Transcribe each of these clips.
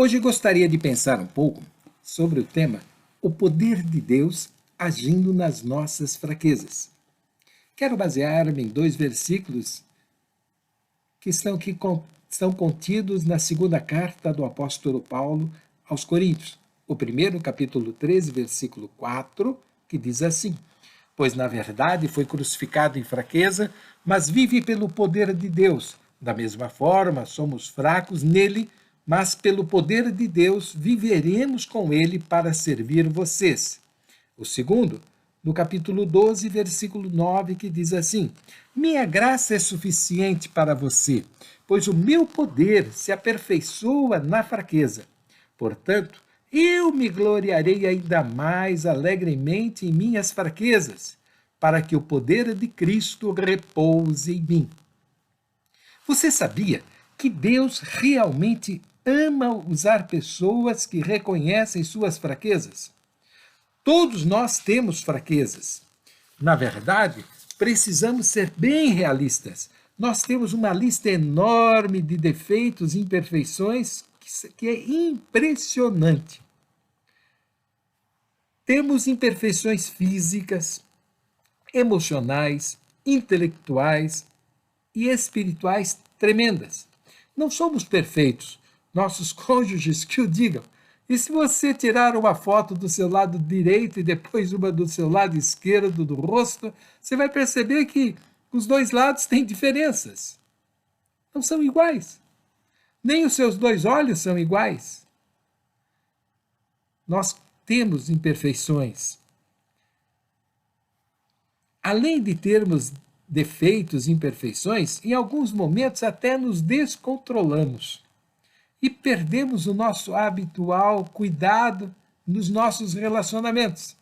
Hoje gostaria de pensar um pouco sobre o tema o poder de Deus agindo nas nossas fraquezas. Quero basear-me em dois versículos que estão contidos na segunda carta do apóstolo Paulo aos Coríntios. O primeiro, capítulo 13, versículo 4, que diz assim: Pois na verdade foi crucificado em fraqueza, mas vive pelo poder de Deus. Da mesma forma, somos fracos nele, mas pelo poder de Deus viveremos com ele para servir vocês. O segundo, no capítulo 12, versículo 9, que diz assim: Minha graça é suficiente para você, pois o meu poder se aperfeiçoa na fraqueza. Portanto, eu me gloriarei ainda mais alegremente em minhas fraquezas, para que o poder de Cristo repouse em mim. Você sabia que Deus realmente ama usar pessoas que reconhecem suas fraquezas? Todos nós temos fraquezas. Na verdade, precisamos ser bem realistas. Nós temos uma lista enorme de defeitos e imperfeições que é impressionante. Temos imperfeições físicas, emocionais, intelectuais e espirituais tremendas. Não somos perfeitos, nossos cônjuges que o digam. E se você tirar uma foto do seu lado direito e depois uma do seu lado esquerdo do rosto, você vai perceber que os dois lados têm diferenças. Não são iguais. Nem os seus dois olhos são iguais. Nós temos imperfeições. Além de termos defeitos e imperfeições, em alguns momentos até nos descontrolamos e perdemos o nosso habitual cuidado nos nossos relacionamentos.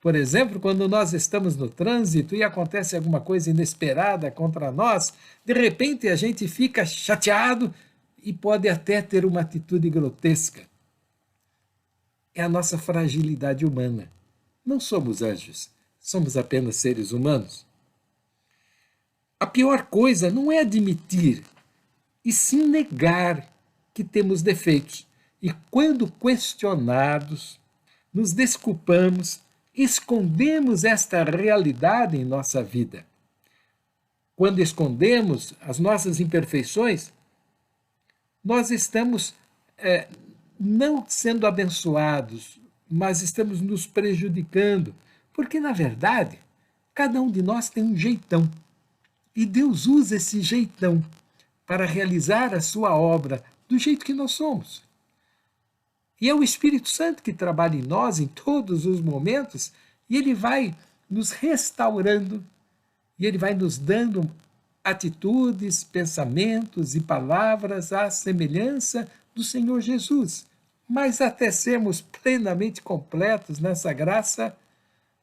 Por exemplo, quando nós estamos no trânsito e acontece alguma coisa inesperada contra nós, de repente a gente fica chateado e pode até ter uma atitude grotesca. É a nossa fragilidade humana. Não somos anjos, somos apenas seres humanos. A pior coisa não é admitir, e sim negar que temos defeitos. E quando questionados, nos desculpamos, escondemos esta realidade em nossa vida. Quando escondemos as nossas imperfeições, nós estamos não sendo abençoados, mas estamos nos prejudicando, porque, na verdade, cada um de nós tem um jeitão. E Deus usa esse jeitão para realizar a sua obra do jeito que nós somos. E é o Espírito Santo que trabalha em nós em todos os momentos, e ele vai nos restaurando, e ele vai nos dando atitudes, pensamentos e palavras à semelhança do Senhor Jesus. Mas até sermos plenamente completos nessa graça,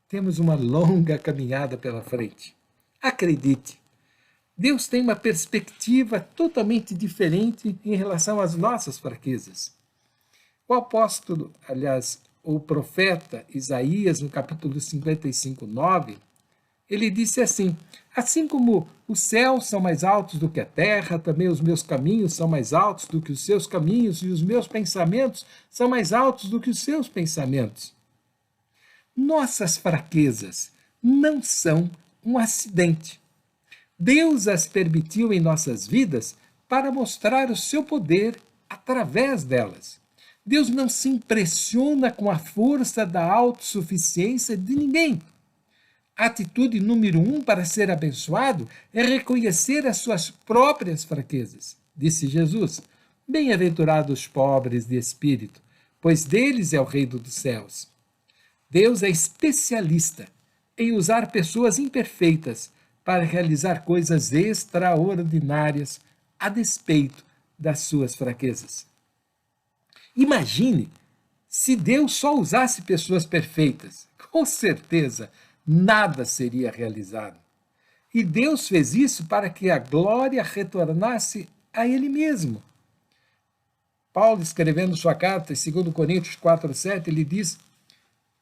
temos uma longa caminhada pela frente. Acredite, Deus tem uma perspectiva totalmente diferente em relação às nossas fraquezas. O apóstolo, aliás, o profeta Isaías, no capítulo 55, 9, ele disse assim: Assim como os céus são mais altos do que a terra, também os meus caminhos são mais altos do que os seus caminhos, e os meus pensamentos são mais altos do que os seus pensamentos. Nossas fraquezas não são um acidente. Deus as permitiu em nossas vidas para mostrar o seu poder através delas. Deus não se impressiona com a força da autossuficiência de ninguém. A atitude número 1 para ser abençoado é reconhecer as suas próprias fraquezas. Disse Jesus: Bem-aventurados os pobres de espírito, pois deles é o reino dos céus. Deus é especialista em usar pessoas imperfeitas para realizar coisas extraordinárias a despeito das suas fraquezas. Imagine se Deus só usasse pessoas perfeitas. Com certeza, nada seria realizado. E Deus fez isso para que a glória retornasse a Ele mesmo. Paulo, escrevendo sua carta, em 2 Coríntios 4:7, ele diz: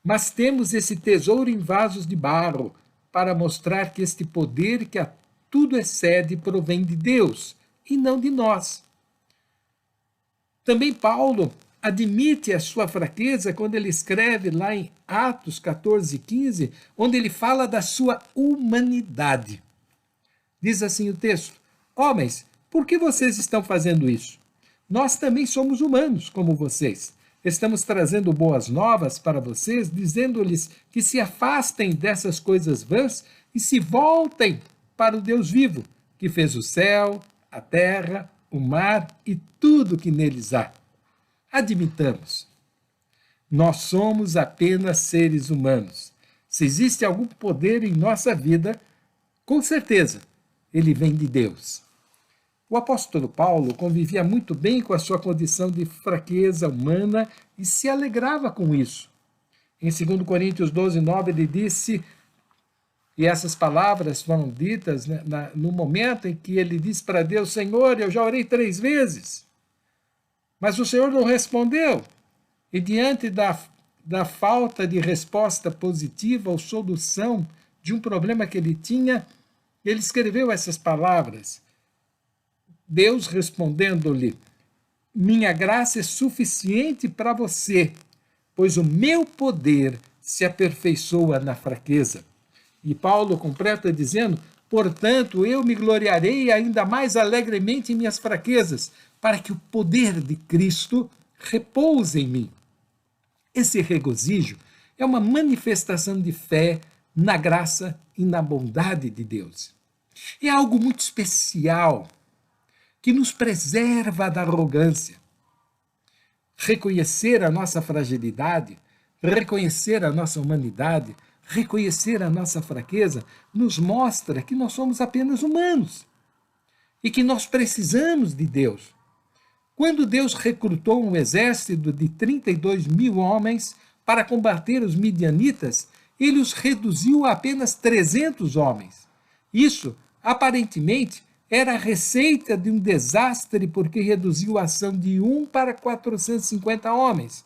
Mas temos esse tesouro em vasos de barro, para mostrar que este poder que a tudo excede provém de Deus, e não de nós. Também Paulo admite a sua fraqueza quando ele escreve lá em Atos 14:15, onde ele fala da sua humanidade. Diz assim o texto: Homens, por que vocês estão fazendo isso? Nós também somos humanos, como vocês. Estamos trazendo boas novas para vocês, dizendo-lhes que se afastem dessas coisas vãs e se voltem para o Deus vivo, que fez o céu, a terra, o mar e tudo que neles há. Admitamos, nós somos apenas seres humanos. Se existe algum poder em nossa vida, com certeza, ele vem de Deus. O apóstolo Paulo convivia muito bem com a sua condição de fraqueza humana e se alegrava com isso. Em 2 Coríntios 12:9, ele disse, e essas palavras foram ditas no momento em que ele disse para Deus: Senhor, eu já orei 3 vezes, mas o Senhor não respondeu. E diante da falta de resposta positiva ou solução de um problema que ele tinha, ele escreveu essas palavras. Deus respondendo-lhe: minha graça é suficiente para você, pois o meu poder se aperfeiçoa na fraqueza. E Paulo completa dizendo: portanto, eu me gloriarei ainda mais alegremente em minhas fraquezas, para que o poder de Cristo repouse em mim. Esse regozijo é uma manifestação de fé na graça e na bondade de Deus. É algo muito especial que nos preserva da arrogância. Reconhecer a nossa fragilidade, reconhecer a nossa humanidade, reconhecer a nossa fraqueza, nos mostra que nós somos apenas humanos e que nós precisamos de Deus. Quando Deus recrutou um exército de 32 mil homens para combater os midianitas, ele os reduziu a apenas 300 homens. Isso, aparentemente, era a receita de um desastre, porque reduziu a ação de 1 para 450 homens.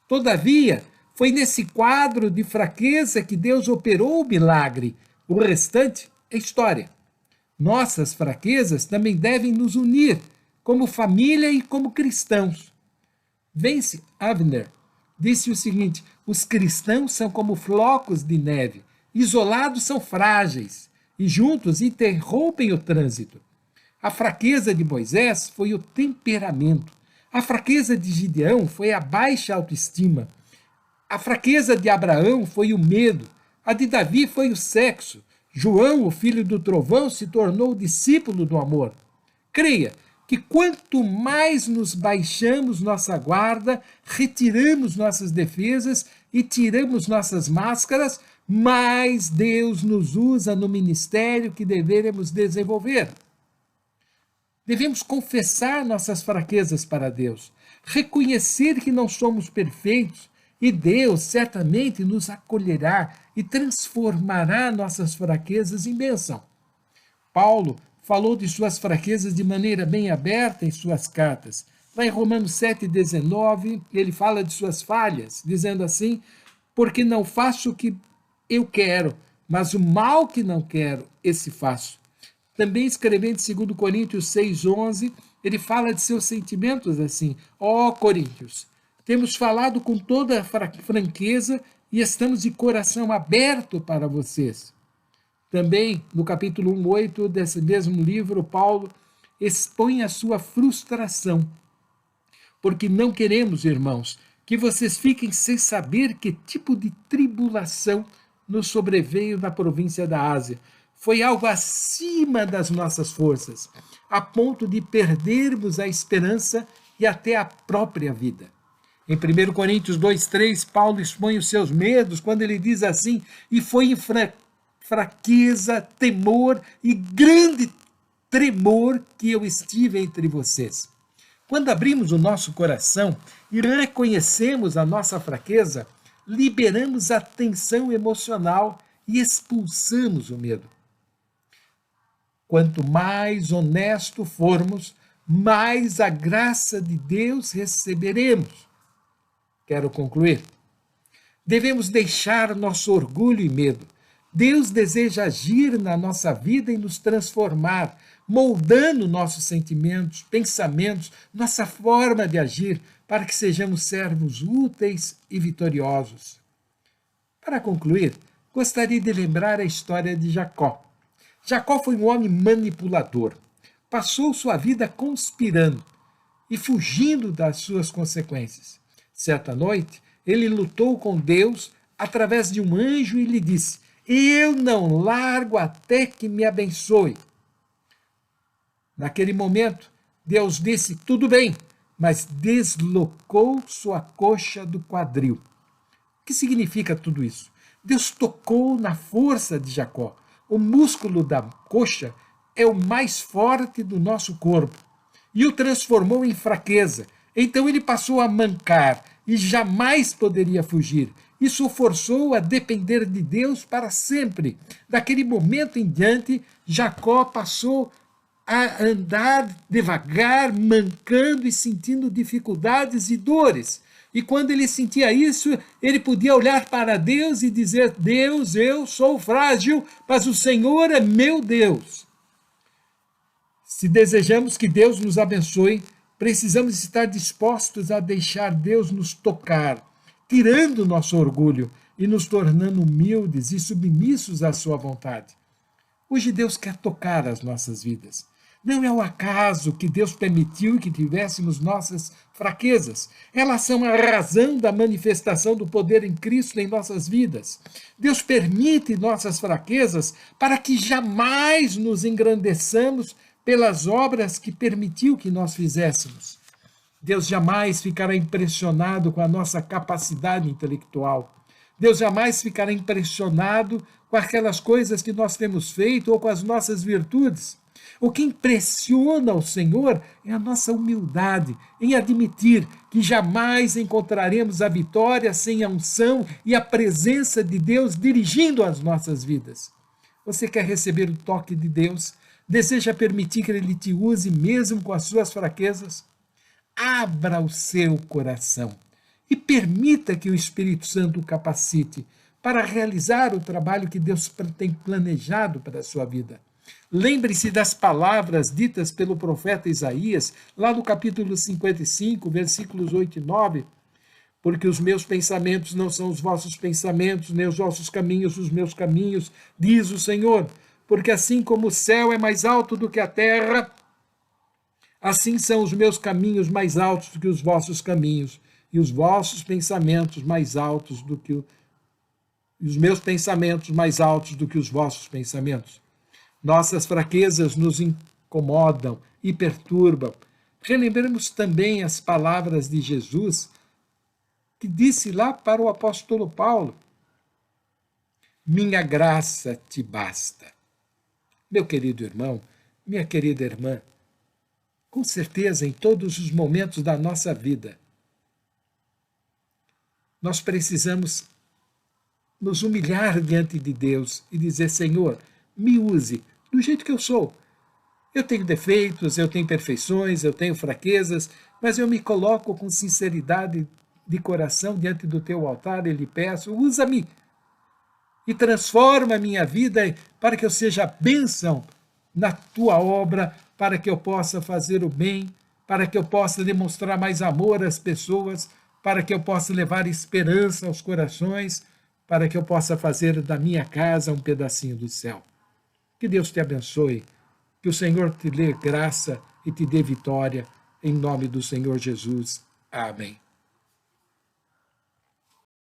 Todavia, foi nesse quadro de fraqueza que Deus operou o milagre. O restante é história. Nossas fraquezas também devem nos unir, como família e como cristãos. Vance Havner disse o seguinte: os cristãos são como flocos de neve, isolados são frágeis, e juntos interrompem o trânsito. A fraqueza de Moisés foi o temperamento. A fraqueza de Gideão foi a baixa autoestima. A fraqueza de Abraão foi o medo. A de Davi foi o sexo. João, o filho do trovão, se tornou discípulo do amor. Creia que quanto mais nos baixamos nossa guarda, retiramos nossas defesas e tiramos nossas máscaras, mais Deus nos usa no ministério que deveremos desenvolver. Devemos confessar nossas fraquezas para Deus, reconhecer que não somos perfeitos, e Deus certamente nos acolherá e transformará nossas fraquezas em bênção. Paulo falou de suas fraquezas de maneira bem aberta em suas cartas. Lá em Romanos 7,19, ele fala de suas falhas, dizendo assim: porque não faço o que eu quero, mas o mal que não quero, esse faço. Também escrevendo em 2 Coríntios 6,11, ele fala de seus sentimentos assim: ó Coríntios, temos falado com toda franqueza e estamos de coração aberto para vocês. Também, no capítulo 1,8 desse mesmo livro, Paulo expõe a sua frustração, porque não queremos, irmãos, que vocês fiquem sem saber que tipo de tribulação nos sobreveio na província da Ásia. Foi algo acima das nossas forças, a ponto de perdermos a esperança e até a própria vida. Em 1 Coríntios 2,3, Paulo expõe os seus medos quando ele diz assim: e foi em fraqueza, temor e grande tremor que eu estive entre vocês. Quando abrimos o nosso coração e reconhecemos a nossa fraqueza, liberamos a tensão emocional e expulsamos o medo. Quanto mais honesto formos, mais a graça de Deus receberemos. Quero concluir. Devemos deixar nosso orgulho e medo. Deus deseja agir na nossa vida e nos transformar, moldando nossos sentimentos, pensamentos, nossa forma de agir, para que sejamos servos úteis e vitoriosos. Para concluir, gostaria de lembrar a história de Jacó. Jacó foi um homem manipulador. Passou sua vida conspirando e fugindo das suas consequências. Certa noite, ele lutou com Deus através de um anjo e lhe disse: eu não largo até que me abençoe. Naquele momento, Deus disse: tudo bem, mas deslocou sua coxa do quadril. O que significa tudo isso? Deus tocou na força de Jacó. O músculo da coxa é o mais forte do nosso corpo e o transformou em fraqueza. Então ele passou a mancar e jamais poderia fugir. Isso o forçou a depender de Deus para sempre. Daquele momento em diante, Jacó passou a andar devagar, mancando e sentindo dificuldades e dores. E quando ele sentia isso, ele podia olhar para Deus e dizer: Deus, eu sou frágil, mas o Senhor é meu Deus. Se desejamos que Deus nos abençoe, precisamos estar dispostos a deixar Deus nos tocar, tirando nosso orgulho e nos tornando humildes e submissos à sua vontade. Hoje Deus quer tocar as nossas vidas. Não é o acaso que Deus permitiu que tivéssemos nossas fraquezas. Elas são a razão da manifestação do poder em Cristo em nossas vidas. Deus permite nossas fraquezas para que jamais nos engrandeçamos pelas obras que permitiu que nós fizéssemos. Deus jamais ficará impressionado com a nossa capacidade intelectual. Deus jamais ficará impressionado com aquelas coisas que nós temos feito ou com as nossas virtudes. O que impressiona o Senhor é a nossa humildade em admitir que jamais encontraremos a vitória sem a unção e a presença de Deus dirigindo as nossas vidas. Você quer receber o toque de Deus? Deseja permitir que Ele te use mesmo com as suas fraquezas? Abra o seu coração e permita que o Espírito Santo o capacite para realizar o trabalho que Deus tem planejado para a sua vida. Lembre-se das palavras ditas pelo profeta Isaías, lá no capítulo 55, versículos 8 e 9, porque os meus pensamentos não são os vossos pensamentos, nem os vossos caminhos os meus caminhos, diz o Senhor, porque assim como o céu é mais alto do que a terra, assim são os meus caminhos mais altos do que os vossos caminhos, e os vossos pensamentos mais altos do que os meus pensamentos mais altos do que os vossos pensamentos. Nossas fraquezas nos incomodam e perturbam. Relembremos também as palavras de Jesus, que disse lá para o apóstolo Paulo: minha graça te basta. Meu querido irmão, minha querida irmã, com certeza em todos os momentos da nossa vida, nós precisamos nos humilhar diante de Deus e dizer: Senhor, me use do jeito que eu sou. Eu tenho defeitos, eu tenho imperfeições, eu tenho fraquezas, mas eu me coloco com sinceridade de coração diante do teu altar e lhe peço: usa-me e transforma a minha vida para que eu seja bênção na tua obra, para que eu possa fazer o bem, para que eu possa demonstrar mais amor às pessoas, para que eu possa levar esperança aos corações, para que eu possa fazer da minha casa um pedacinho do céu. Que Deus te abençoe, que o Senhor te dê graça e te dê vitória, em nome do Senhor Jesus. Amém.